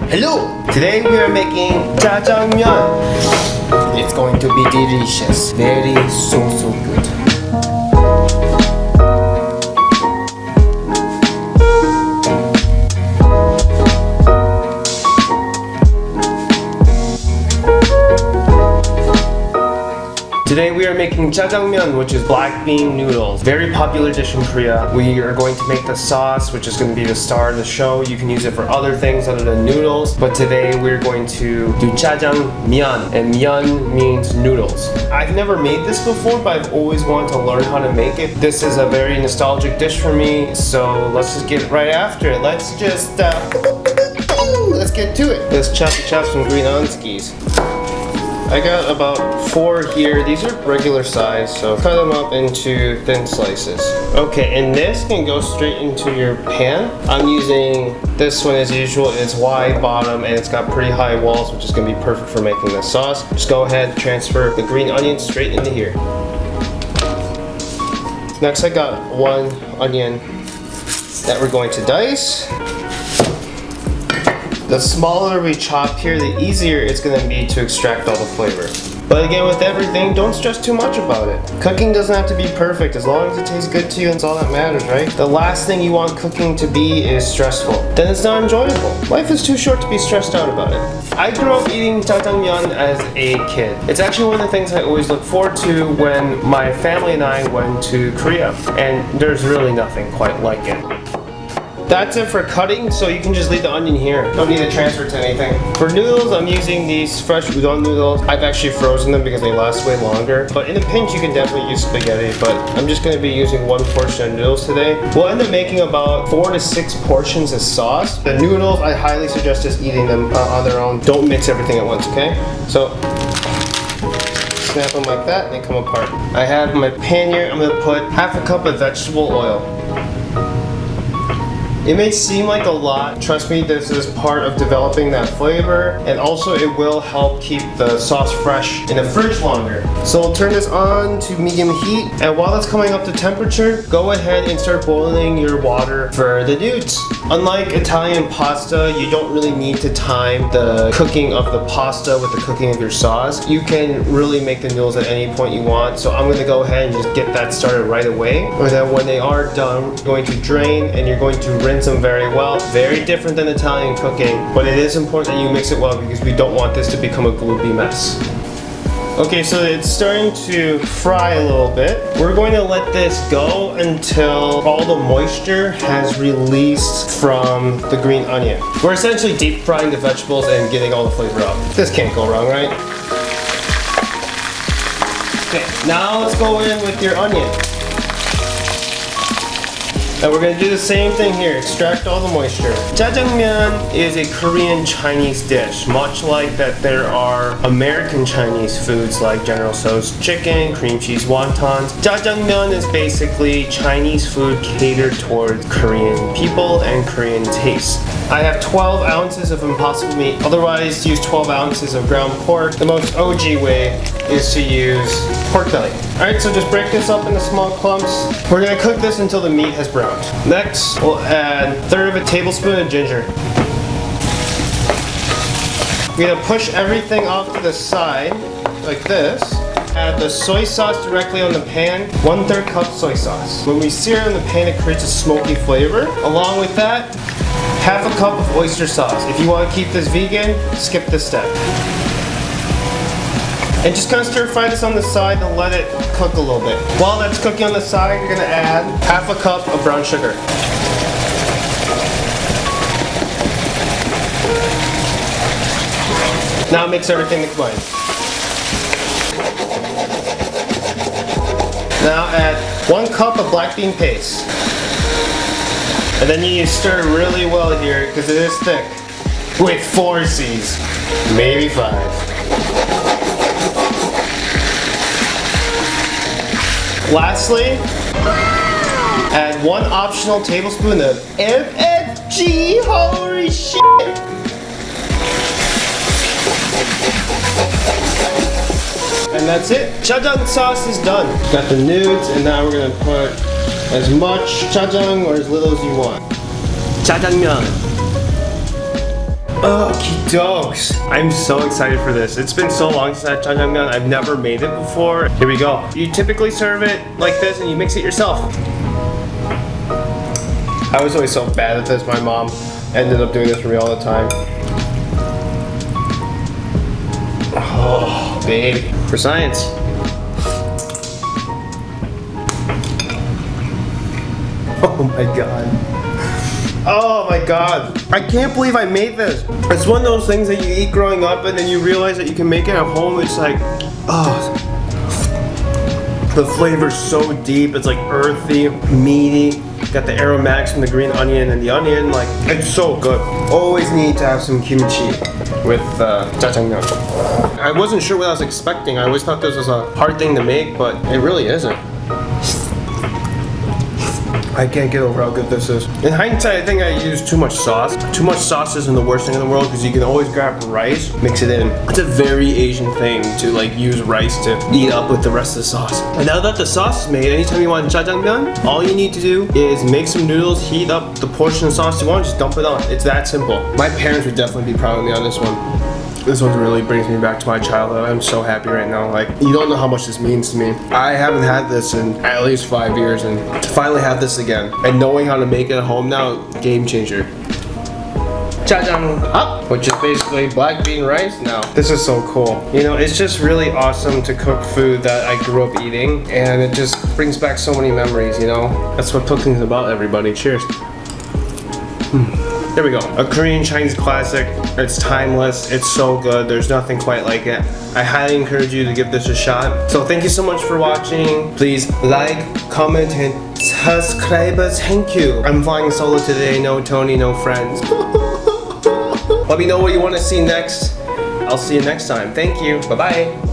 Hello! Today we are making Jjajangmyeon. It's going to be delicious. Very so good. Today we are making Jjajangmyeon, which is black bean noodles. Very popular dish in Korea. We are going to make the sauce, which is going to be the star of the show. You can use it for other things other than noodles. But today we're going to do Jjajangmyeon, and myeon means noodles. I've never made this before, but I've always wanted to learn how to make it. This is a very nostalgic dish for me, so let's just get right after it. Let's get to it. Let's chop some green onskis. I got about 4 here. These are regular size, so cut them up into thin slices. Okay, and this can go straight into your pan. I'm using this one as usual. It's wide bottom and it's got pretty high walls, which is gonna be perfect for making this sauce. Just go ahead and transfer the green onion straight into here. Next, I got 1 onion that we're going to dice. The smaller we chop here, the easier it's going to be to extract all the flavor. But again, with everything, don't stress too much about it. Cooking doesn't have to be perfect. As long as it tastes good to you, that's all that matters, right? The last thing you want cooking to be is stressful. Then it's not enjoyable. Life is too short to be stressed out about it. I grew up eating jjajangmyeon as a kid. It's actually one of the things I always look forward to when my family and I went to Korea. And there's really nothing quite like it. That's it for cutting, so you can just leave the onion here. Don't need to transfer to anything. For noodles, I'm using these fresh udon noodles. I've actually frozen them because they last way longer. But in a pinch, you can definitely use spaghetti, but I'm just gonna be using 1 portion of noodles today. We'll end up making about 4 to 6 portions of sauce. The noodles, I highly suggest just eating them on their own. Don't mix everything at once, okay? So, snap them like that, and they come apart. I have my pan here. I'm gonna put 1/2 cup of vegetable oil. It may seem like a lot. Trust me, this is part of developing that flavor, and also it will help keep the sauce fresh in the fridge longer. So I'll turn this on to medium heat, and while it's coming up to temperature, go ahead and start boiling your water for the noodles. Unlike Italian pasta, you don't really need to time the cooking of the pasta with the cooking of your sauce. You can really make the noodles at any point you want, so I'm gonna go ahead and just get that started right away. And then when they are done, you're going to drain and you're going to rinse them very well. Very different than Italian cooking, but it is important that you mix it well because we don't want this to become a gloopy mess. Okay, so it's starting to fry a little bit. We're going to let this go until all the moisture has released from the green onion. We're essentially deep frying the vegetables and getting all the flavor out. This can't go wrong, right? Okay, now let's go in with your onion. And we're gonna do the same thing here, extract all the moisture. Jjajangmyeon is a Korean Chinese dish, much like that there are American Chinese foods like General Tso's chicken, cream cheese wontons. Jjajangmyeon is basically Chinese food catered towards Korean people and Korean taste. I have 12 ounces of impossible meat, otherwise use 12 ounces of ground pork. The most OG way is to use pork belly. Alright, so just break this up into small clumps. We're gonna cook this until the meat has browned. Next, we'll add 1/3 of a tablespoon of ginger. We're gonna push everything off to the side, like this. Add the soy sauce directly on the pan, 1/3 cup soy sauce. When we sear it in the pan, it creates a smoky flavor. Along with that, 1/2 cup of oyster sauce. If you want to keep this vegan, skip this step. And just kind of stir fry this on the side and let it cook a little bit. While that's cooking on the side, you're gonna add 1/2 cup of brown sugar. Now mix everything to combine. Now add 1 cup of black bean paste. And then you need to stir really well here because it is thick. With 4 C's, maybe 5. Lastly, add 1 optional tablespoon of MSG. Holy shit! And that's it. Jjajang sauce is done. Got the noodles, and now we're gonna put as much jjajang or as little as you want. Jjajangmyeon. Okie dokes. I'm so excited for this. It's been so long since I had jjajangmyeon. I've never made it before. Here we go. You typically serve it like this and you mix it yourself. I was always so bad at this. My mom ended up doing this for me all the time. Oh, baby. For science. Oh my god. Oh my god. I can't believe I made this. It's one of those things that you eat growing up and then you realize that you can make it at home. It's like, oh. The flavor's so deep. It's like earthy, meaty. Got the aromatics from the green onion and the onion. Like, it's so good. Always need to have some kimchi with jjajangmyeon. I wasn't sure what I was expecting. I always thought this was a hard thing to make, but it really isn't. I can't get over how good this is. In hindsight, I think I used too much sauce. Too much sauce isn't the worst thing in the world because you can always grab rice, mix it in. It's a very Asian thing to like use rice to eat up with the rest of the sauce. And now that the sauce is made, anytime you want jjajangmyeon, all you need to do is make some noodles, heat up the portion of sauce you want, just dump it on. It's that simple. My parents would definitely be proud of me on this one. This one really brings me back to my childhood. I'm so happy right now. Like, you don't know how much this means to me. I haven't had this in at least 5 years, and to finally have this again, and knowing how to make it at home now, game changer. Jjajang up, which is basically black bean rice now. This is so cool. You know, it's just really awesome to cook food that I grew up eating, and it just brings back so many memories, you know? That's what cooking's about, everybody. Cheers. There we go. A Korean Chinese classic. It's timeless. It's so good. There's nothing quite like it. I highly encourage you to give this a shot. So thank you so much for watching. Please like, comment, and subscribe. Thank you. I'm flying solo today. No Tony, no friends. Let me know what you want to see next. I'll see you next time. Thank you. Bye-bye.